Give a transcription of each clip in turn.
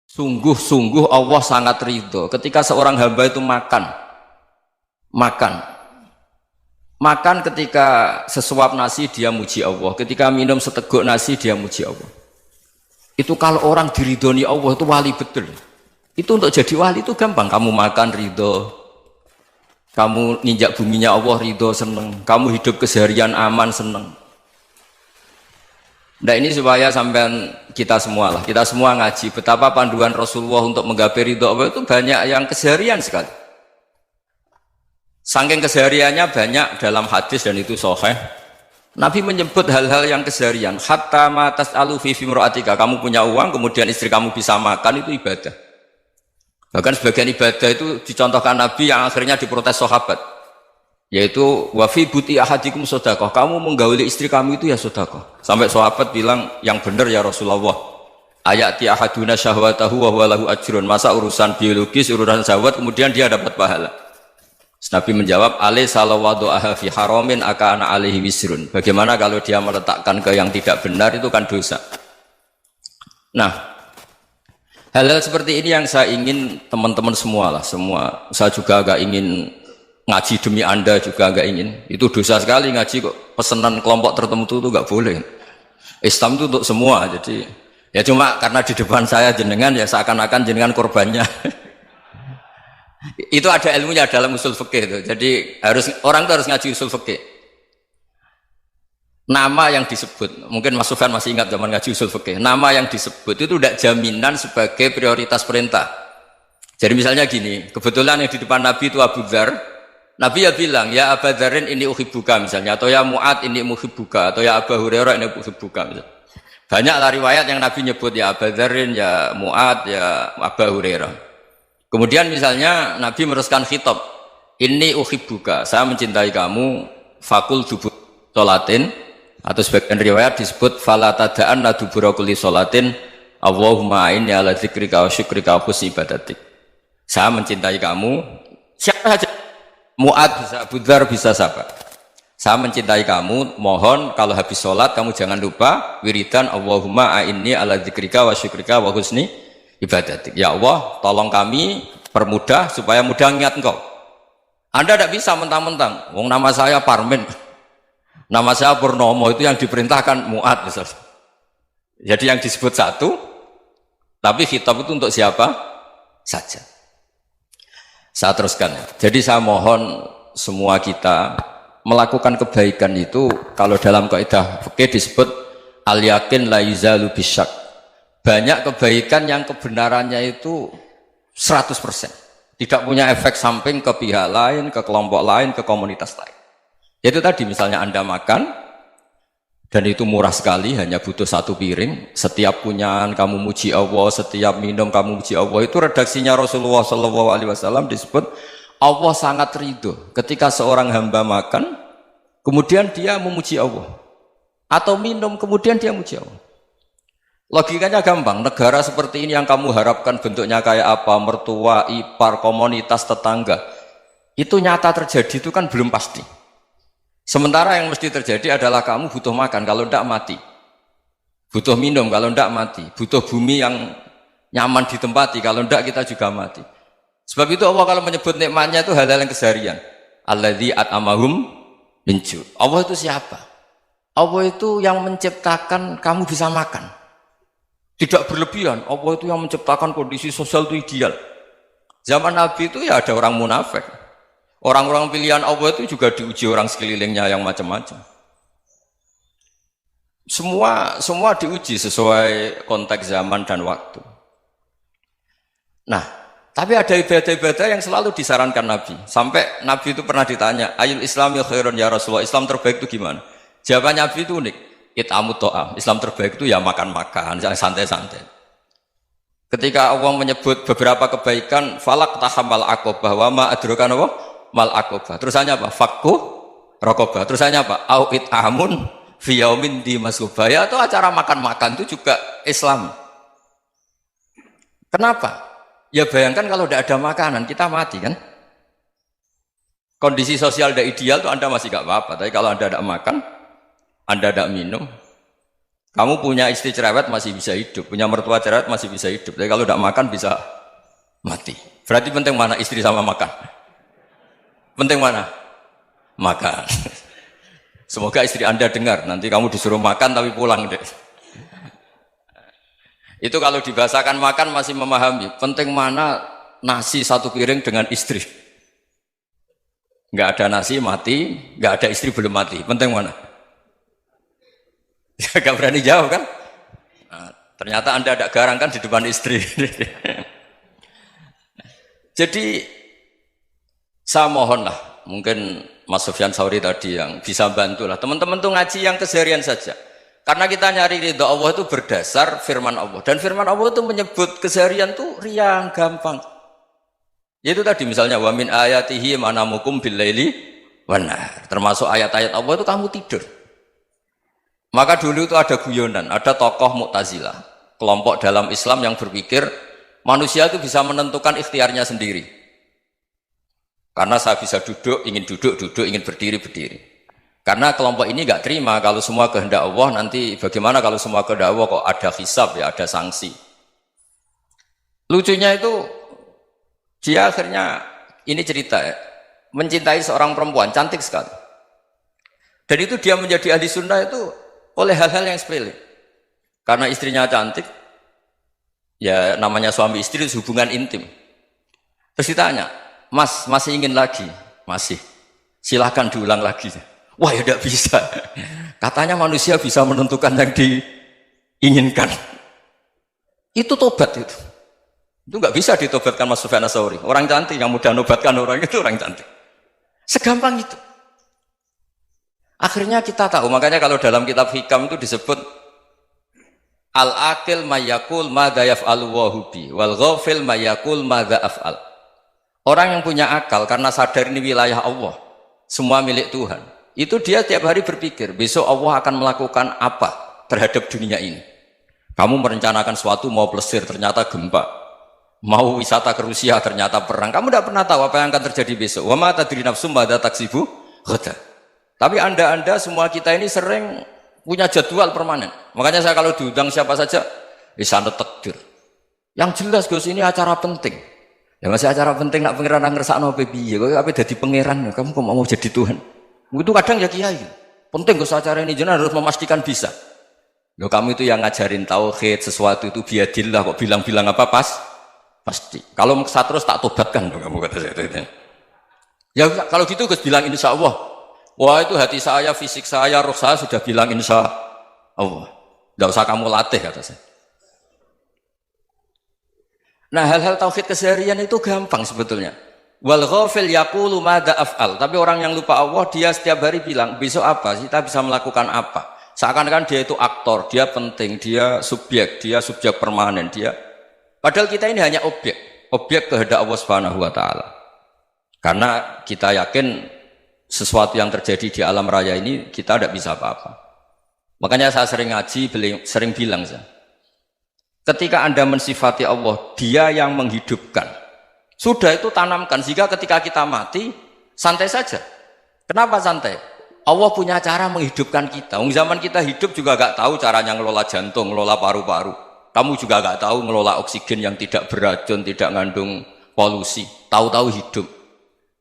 Sungguh-sungguh Allah sangat ridho ketika seorang hamba itu makan makan ketika sesuap nasi dia muji Allah, ketika minum seteguk nasi dia muji Allah. Itu kalau orang diridhoni Allah itu wali betul. Itu untuk jadi wali itu gampang. Kamu makan ridho, kamu ninjak buminya Allah ridho seneng, kamu hidup keseharian aman seneng. Nah ini supaya sampai kita semua ngaji betapa panduan Rasulullah untuk menggapai ridho Allah itu banyak yang keseharian sekali. Saking kesehariannya banyak dalam hadis dan itu sahih. Nabi menyebut hal-hal yang keseharian. Hatta ma tas'alu fi imra'atika, kamu punya uang kemudian istri kamu bisa makan itu ibadah. Bahkan sebagian ibadah itu dicontohkan Nabi yang akhirnya diprotes sahabat. Yaitu wa fi buti ahadikum sedekah, kamu menggauli istri kamu itu ya sedekah. Sampai sahabat bilang yang benar ya Rasulullah. Ayati ahaduna syahwatahu wa huwa lahu ajrun. Masa urusan biologis, urusan syahwat kemudian dia dapat pahala. Nabi menjawab, alai salawadu'aha fi haramin akana alaihi wisrun. Bagaimana kalau dia meletakkan ke yang tidak benar itu kan dosa. Nah, hal-hal seperti ini yang saya ingin teman-teman semua saya juga agak ingin ngaji demi Anda juga agak ingin. Itu dosa sekali ngaji kok pesanan kelompok tertentu itu enggak boleh. Islam itu untuk semua. Jadi ya cuma karena di depan saya jenengan ya seakan-akan jenengan korbannya. Itu ada ilmunya dalam usul fikih itu. Jadi orang itu harus ngaji usul fikih. Nama yang disebut, mungkin Mas Sufyan masih ingat zaman ngaji usul fikih. Nama yang disebut itu tidak jaminan sebagai prioritas perintah. Jadi misalnya gini, kebetulan yang di depan Nabi itu Abu Dzar. Nabi ya bilang, ya Abu Dzarin ini uhibbuka misalnya, atau ya Mu'ad ini muhibbuka, atau ya Abu Hurairah ini uhibbuka misalnya. Banyaklah riwayat yang Nabi nyebut ya Abu Dzarin, ya Mu'ad, ya Abu Hurairah. Kemudian misalnya Nabi meneruskan khitab, ini uhibbuka, saya mencintai kamu, fakul dubur sholatin, atau sebagian riwayat disebut fala tada'an la dubura kulli sholatin, Allahumma inni ala dzikrika wa syukrika wa husni ibadatik. Saya mencintai kamu, siapa saja, Mu'ad bisa, Abu Dzar bisa siapa. Saya mencintai kamu, mohon kalau habis sholat kamu jangan lupa wiridan Allahumma inni ala dzikrika wa syukrika wa husni ibadatik. Ya Allah, tolong kami permudah supaya mudah ingat Engkau. Anda tidak bisa mentang-mentang, wong nama saya Parmin, nama saya Purnomo, itu yang diperintahkan Mu'ad misalnya. Jadi yang disebut satu, tapi khitab itu untuk siapa saja. Saya teruskan. Jadi saya mohon semua kita melakukan kebaikan itu, kalau dalam kaidah fikih disebut al yakin la yuzalu bisyak. Banyak kebaikan yang kebenarannya itu 100%. Tidak punya efek samping ke pihak lain, ke kelompok lain, ke komunitas lain. Itu tadi misalnya Anda makan, dan itu murah sekali, hanya butuh satu piring. Setiap punyaan kamu muji Allah, setiap minum kamu muji Allah. Itu redaksinya Rasulullah SAW disebut, Allah sangat ridho ketika seorang hamba makan, kemudian dia memuji Allah. Atau minum, kemudian dia muji Allah. Logikanya gampang, negara seperti ini yang kamu harapkan bentuknya kayak apa, mertua, ipar, komunitas, tetangga, itu nyata terjadi itu kan belum pasti. Sementara yang mesti terjadi adalah kamu butuh makan, kalau tidak mati. Butuh minum, kalau tidak mati. Butuh bumi yang nyaman ditempati, kalau tidak kita juga mati. Sebab itu Allah kalau menyebut nikmatnya itu hal-hal yang keseharian. Alladzi at'amahum min ju'. Allah itu siapa? Allah itu yang menciptakan kamu bisa makan. Tidak berlebihan, Allah itu yang menciptakan kondisi sosial itu ideal. Zaman Nabi itu ya ada orang munafik. Orang-orang pilihan Allah itu juga diuji orang sekelilingnya yang macam-macam. Semua diuji sesuai konteks zaman dan waktu. Nah, tapi ada ibadah-ibadah yang selalu disarankan Nabi. Sampai Nabi itu pernah ditanya, ayul Islam ya khairun ya Rasulullah, Islam terbaik itu gimana? Jawaban Nabi itu unik. It'amut to'am, Islam terbaik itu ya makan-makan, santai-santai. Ketika Allah menyebut beberapa kebaikan, falak tahamal akobah, wa ma adrokan apa? Mal akobah. Terusannya apa? Fakku rokobah. Terusannya apa? Au it'amun fiyaumin di masubaya. Itu acara makan-makan itu juga Islam. Kenapa? Ya bayangkan kalau tidak ada makanan, kita mati kan? Kondisi sosial tidak ideal itu Anda masih gak apa-apa, tapi kalau Anda tidak makan, Anda tidak minum, Kamu punya istri cerewet masih bisa hidup, punya mertua cerewet masih bisa hidup. Tapi kalau tidak makan bisa mati. Berarti penting mana istri sama makan? Penting mana? Makan. Semoga istri Anda dengar, nanti kamu disuruh makan tapi pulang deh. Itu kalau dibahasakan makan masih memahami. Penting mana nasi satu piring dengan istri. Nggak ada nasi mati, nggak ada istri belum mati. Penting mana? Gak berani jawab kan? Nah, ternyata Anda ada garang kan di depan istri. Jadi saya mohonlah, mungkin Mas Sufyan Sauri tadi yang bisa bantulah. Teman-teman tuh ngaji yang keseharian saja. Karena kita nyari ridha Allah itu berdasar firman Allah. Dan firman Allah itu menyebut keseharian tuh riang, gampang. Itu tadi misalnya wa min ayatihi manamukum bil laili wan nahar. Termasuk ayat-ayat Allah itu kamu tidur. Maka dulu itu ada guyonan, ada tokoh Mu'tazilah, kelompok dalam Islam yang berpikir manusia itu bisa menentukan ikhtiarnya sendiri. Karena saya bisa duduk, ingin berdiri, berdiri. Karena kelompok ini nggak terima kalau semua kehendak Allah, nanti bagaimana kalau semua kehendak Allah kok ada hisab ya, ada sanksi. Lucunya itu dia akhirnya ini cerita ya, mencintai seorang perempuan cantik sekali. Dan itu dia menjadi ahli sunnah itu oleh hal-hal yang sepele. Karena istrinya cantik, ya namanya suami istri itu hubungan intim. Terus ditanya, Mas masih ingin lagi? Masih. Silahkan diulang lagi. Wah ya tidak bisa. Katanya manusia bisa menentukan yang diinginkan. Itu tobat itu. Itu nggak bisa ditobatkan Mas Sufyan Ats-Tsauri. Orang cantik yang mudah nobatkan orang itu orang cantik. Segampang itu. Akhirnya kita tahu, makanya kalau dalam kitab Hikam itu disebut al-aqil mayyakul madza yaf'alu wa hubi wal ghafil mayyakul madza af'al. Orang yang punya akal karena sadar ini wilayah Allah, semua milik Tuhan. Itu dia tiap hari berpikir, besok Allah akan melakukan apa terhadap dunia ini. Kamu merencanakan sesuatu mau plesir ternyata gempa. Mau wisata ke Rusia ternyata perang. Kamu tidak pernah tahu apa yang akan terjadi besok. Wa ma tadri nafsum madza taksibu ghadan. Tapi anda semua kita ini sering punya jadwal permanen. Makanya saya kalau diundang siapa saja, sana takdir. Yang jelas Gus ini acara penting. Ya masih acara penting nak pangeran ngersakno piye? Kowe ape dadi pangeran? Kamu kok mau jadi Tuhan? Itu kadang ya kiai. Penting Gus acara ini jenengan harus memastikan bisa. Loh kamu itu yang ngajarin tauhid, sesuatu itu biadillah kok bilang-bilang apa pasti. Kalau saya terus tak tobatkan kamu kata saya itu. Ya kalau gitu Gus bilang insya Allah. Wah itu hati saya, fisik saya, roh saya sudah bilang insya Allah. Tidak usah kamu latih kata saya. Nah hal-hal tauhid keseharian itu gampang sebetulnya. Wal ghafil yaqulu madza af'al. Tapi orang yang lupa Allah dia setiap hari bilang besok apa? Kita bisa melakukan apa? Seakan-akan dia itu aktor, dia penting, dia subjek permanen, dia. Padahal kita ini hanya objek kehendak Allah Subhanahu wa taala. Karena kita yakin sesuatu yang terjadi di alam raya ini kita tidak bisa apa-apa. Makanya saya sering ngaji, sering bilang saya, ketika Anda mensifati Allah, dia yang menghidupkan. Sudah itu tanamkan, sehingga ketika kita mati, santai saja. Kenapa santai? Allah punya cara menghidupkan kita. Zaman kita hidup juga gak tahu caranya ngelola jantung, ngelola paru-paru. Kamu juga gak tahu ngelola oksigen yang tidak beracun, tidak ngandung polusi. Tahu-tahu hidup.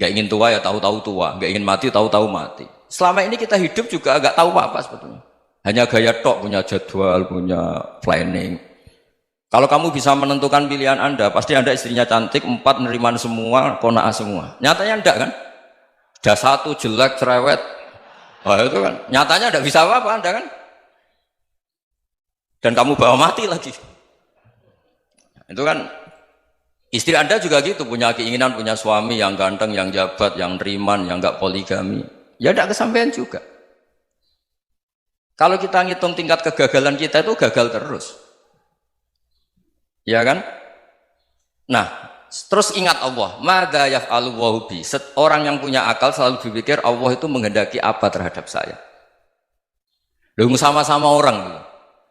Gak ingin tua ya tahu-tahu tua, gak ingin mati tahu-tahu mati. Selama ini kita hidup juga gak tahu apa sebetulnya. Hanya gaya tok, punya jadwal, punya planning. Kalau kamu bisa menentukan pilihan Anda, pasti Anda istrinya cantik, 4 neriman semua, kona'ah semua. Nyatanya enggak kan? Ada 1 jelek, cerewet. Oh itu kan, nyatanya enggak bisa apa-apa Anda kan? Dan kamu bawa mati lagi. Itu kan, istri Anda juga gitu, punya keinginan, punya suami yang ganteng, yang jabat, yang neriman, yang enggak poligami. Ya enggak kesampaian juga. Kalau kita ngitung tingkat kegagalan kita itu gagal terus. Ya kan? Nah, terus ingat Allah, madza yaf'alu wa bi. Orang yang punya akal selalu berpikir Allah itu menghendaki apa terhadap saya. Loh sama-sama orang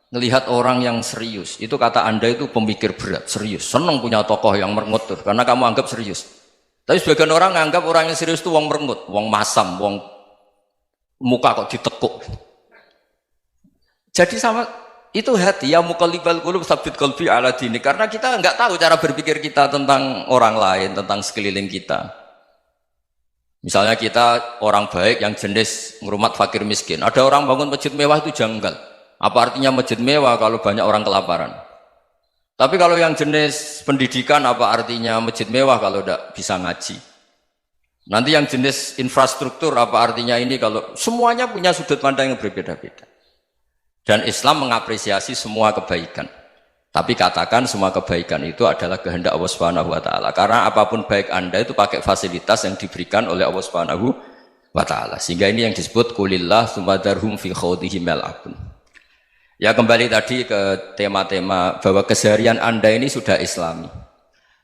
ngelihat orang yang serius, itu kata Anda itu pemikir berat, serius. Senang punya tokoh yang merengut tuh, karena kamu anggap serius. Tapi sebagian orang nganggap orang yang serius itu wong merengut, wong masam, wong muka kok ditekuk. Jadi sama itu hati ya muqallibal qulub tsabbit qalbi ala dinik, karena kita nggak tahu cara berpikir kita tentang orang lain, tentang sekeliling kita. Misalnya kita orang baik yang jenis ngurmat fakir miskin, ada orang bangun masjid mewah itu janggal. Apa artinya masjid mewah kalau banyak orang kelaparan? Tapi kalau yang jenis pendidikan, apa artinya masjid mewah kalau tidak bisa ngaji? Nanti yang jenis infrastruktur, apa artinya ini kalau semuanya punya sudut pandang yang berbeda-beda. Dan Islam mengapresiasi semua kebaikan. Tapi katakan semua kebaikan itu adalah kehendak Allah Subhanahu wa taala. Karena apapun baik Anda itu pakai fasilitas yang diberikan oleh Allah Subhanahu wa taala. Sehingga ini yang disebut qulillah tsumadarhum fi khawdihim yal'abun. Ya kembali tadi ke tema-tema bahwa keseharian Anda ini sudah Islami.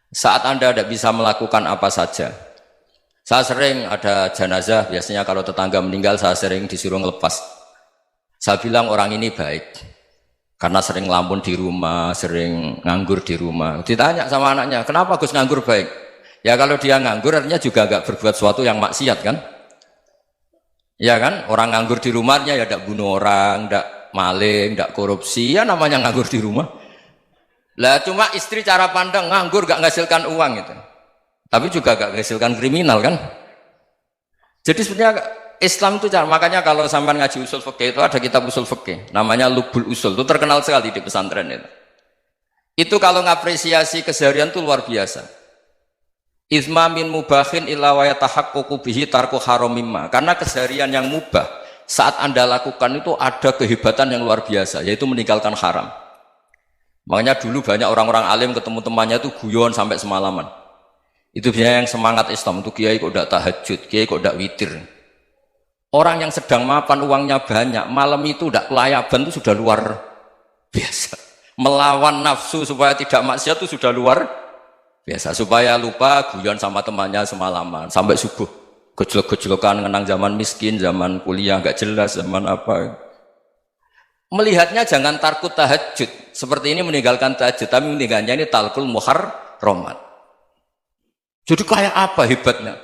Saat Anda tidak bisa melakukan apa saja. Saya sering ada jenazah, biasanya kalau tetangga meninggal saya sering disuruh ngelepas. Saya bilang orang ini baik karena sering ngelamun di rumah, sering nganggur di rumah. Ditanya sama anaknya, kenapa Gus nganggur baik? Ya kalau dia nganggur artinya juga agak berbuat sesuatu yang maksiat kan? Ya kan, orang nganggur di rumahnya ya tidak bunuh orang, tidak maling, tidak korupsi, ya namanya nganggur di rumah. Lah cuma istri cara pandang nganggur gak menghasilkan uang itu, tapi juga gak menghasilkan kriminal kan? Jadi sebenarnya Islam itu cara, makanya kalau sampai ngaji usul fikih itu ada kitab usul fikih namanya Lubul Usul, itu terkenal sekali di pesantren itu. Itu kalau ngapresiasi keseharian itu luar biasa. Izma min mubahin illa wa yatahaqqaqu bihi tarku haramimma. Karena keseharian yang mubah saat Anda lakukan itu ada kehebatan yang luar biasa, yaitu meninggalkan haram. Makanya dulu banyak orang-orang alim ketemu temannya itu guyon sampai semalaman. Itu biasanya yang semangat Islam itu, kiai kok tidak tahajud, kiai kok tidak witir. Orang yang sedang mapan uangnya banyak, malam itu tidak kelayaban itu sudah luar biasa. Melawan nafsu supaya tidak maksiat itu sudah luar biasa. Supaya lupa guyon sama temannya semalaman sampai subuh. Gejlok-gejlokan ngenang zaman miskin, zaman kuliah nggak jelas, zaman apa. Melihatnya jangan tarkut tahajud. Seperti ini meninggalkan tahajud, tapi meninggalkannya ini talkul muharramat. Jadi kayak apa hebatnya?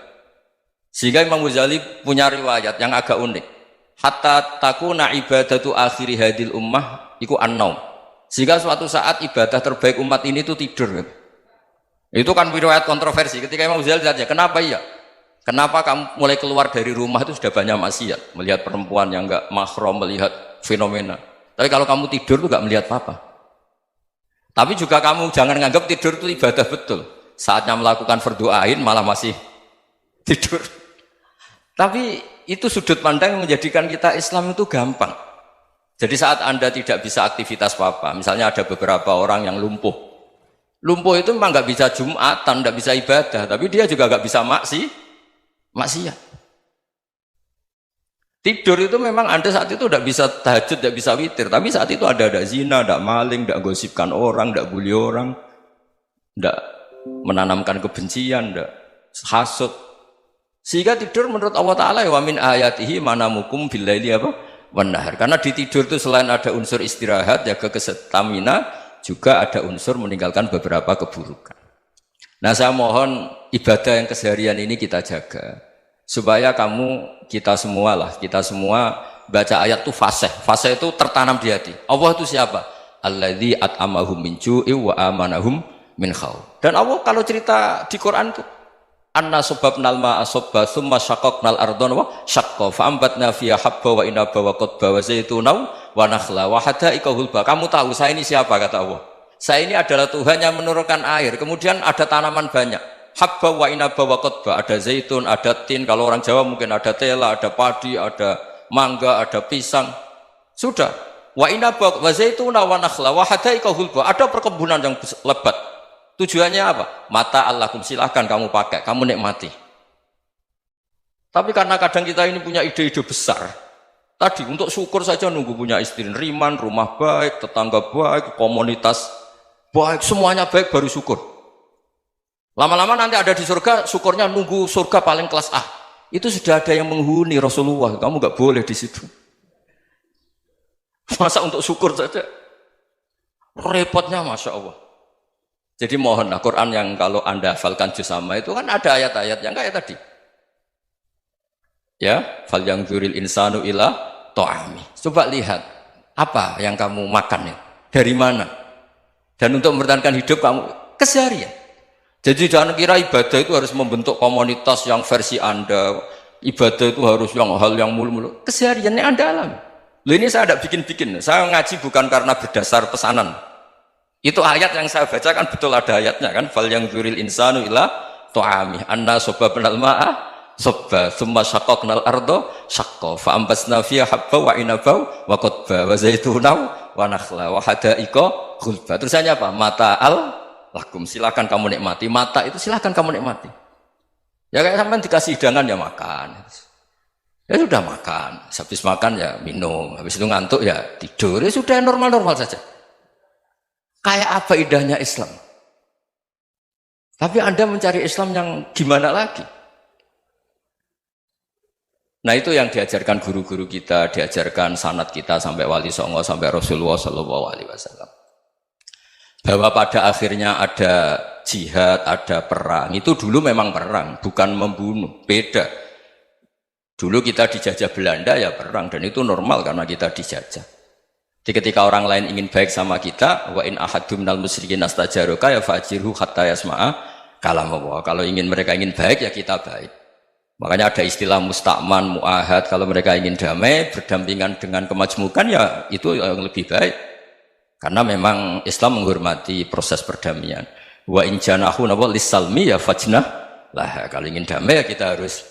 Sehingga Imam Ghazali punya riwayat yang agak unik. Hatta takuna ibadatu akhiri hadil ummah iku an-naum. Sehingga suatu saat ibadah terbaik umat ini itu tidur. Itu kan riwayat kontroversi. Ketika Imam Ghazali tanya, kenapa iya? Kenapa kamu mulai keluar dari rumah itu sudah banyak maksiat? Melihat perempuan yang enggak mahram, melihat fenomena. Tapi kalau kamu tidur itu enggak melihat apa-apa. Tapi juga kamu jangan nganggap tidur itu ibadah betul. Saatnya melakukan fardu ain malah masih tidur. Tapi itu sudut pandang yang menjadikan kita Islam itu gampang. Jadi saat Anda tidak bisa aktivitas apa-apa, misalnya ada beberapa orang yang lumpuh. Lumpuh itu memang nggak bisa Jumatan, nggak bisa ibadah, tapi dia juga nggak bisa maksiat. Tidur itu memang Anda saat itu tidak bisa tahajud, tidak bisa witir, tapi saat itu ada zina, ada maling, tidak gosipkan orang, tidak bully orang, tidak menanamkan kebencian, tidak hasud. Sehingga tidur menurut Allah Ta'ala wa min ayatihi manamukum billaili apa? Wan-nahar. Karena di tidur itu selain ada unsur istirahat, jaga kestamina, juga ada unsur meninggalkan beberapa keburukan. Nah saya mohon ibadah yang keseharian ini kita jaga. Supaya kita semua baca ayat itu fasih. Fasih itu tertanam di hati. Allah itu siapa? Alladzi at'amahum min ju'i wa amanahum min khauf. Dan Allah kalau cerita di Quran itu anna sababnal ma'a sabba thumma syaqaqnal ardha wa syaqqa fa ambatna fiha habba wa inaba wa qadba wa zaituna wa nakhla wa hadaika hulba. Kamu tahu saya ini siapa, kata Allah? Saya ini adalah Tuhan yang menurunkan air, kemudian ada tanaman banyak, habba wa inaba wa qadba, ada zaitun, ada tin, kalau orang Jawa mungkin ada tela, ada padi, ada mangga, ada pisang. Sudah. Wa inaba wa zaituna wa nakhla wa hadaika hulba, ada perkebunan yang lebat. Tujuannya apa? Mata Allahum, silahkan kamu pakai, kamu nikmati. Tapi karena kadang kita ini punya ide-ide besar. Tadi untuk syukur saja nunggu punya istri riman, rumah baik, tetangga baik, komunitas baik, semuanya baik baru syukur. Lama-lama nanti ada di surga, syukurnya nunggu surga paling kelas A. Itu sudah ada yang menghuni Rasulullah, kamu nggak boleh di situ. Masa untuk syukur saja? Repotnya Masya Allah. Jadi mohonlah Quran yang kalau Anda hafalkan juz amma itu kan ada ayat-ayat yang kayak tadi. Ya, fal yang dzuril insanu ila ta'ami. Coba lihat Apa yang kamu makan ya? Dari mana? Dan untuk mempertahankan hidup kamu keseharian. Jadi jangan kira ibadah itu harus membentuk komunitas yang versi Anda. Ibadah itu harus yang hal yang mulu-mulu. Kesehariannya Anda alami. Loh, ini saya tidak bikin-bikin. Saya ngaji bukan karena berdasar pesanan. Itu ayat yang saya baca kan betul ada ayatnya kan. Fal yang dzuril insanu ila tu'ami anna sababnal ma'a sabba thumma syaqqaqnal ardo syaqqa fa ambasna fiha habba wa inaba wa qadba wa zaituna wa nakhla wa hadaiqa ghulba. Terusannya apa? Mata'al lakum, silakan kamu nikmati. Mata itu silakan kamu nikmati. Ya kayak sampean dikasih hidangan ya makan. Ya sudah makan, habis makan ya minum, habis itu ngantuk ya tidur. Ya sudah normal-normal saja. Kayak apa indahnya Islam? Tapi Anda mencari Islam yang gimana lagi? Nah itu yang diajarkan guru-guru kita, diajarkan sanad kita sampai Wali Songo, sampai Rasulullah SAW. Bahwa pada akhirnya ada jihad, ada perang. Itu dulu memang perang, bukan membunuh, beda. Dulu kita dijajah Belanda ya perang, dan itu normal karena kita dijajah. Jadi ketika orang lain ingin baik sama kita, wa in ahadum minal musyrikin astajaroka ya fajirhu hatta yasma'a kalam Allah. Kalau mereka ingin baik ya kita baik. Makanya ada istilah musta'man, mu'ahad. Kalau mereka ingin damai, berdampingan dengan kemajmukan ya itu yang lebih baik. Karena memang Islam menghormati proses perdamaian. Wa in janahu lis-salmi ya fajnah lah. Kalau ingin damai ya kita harus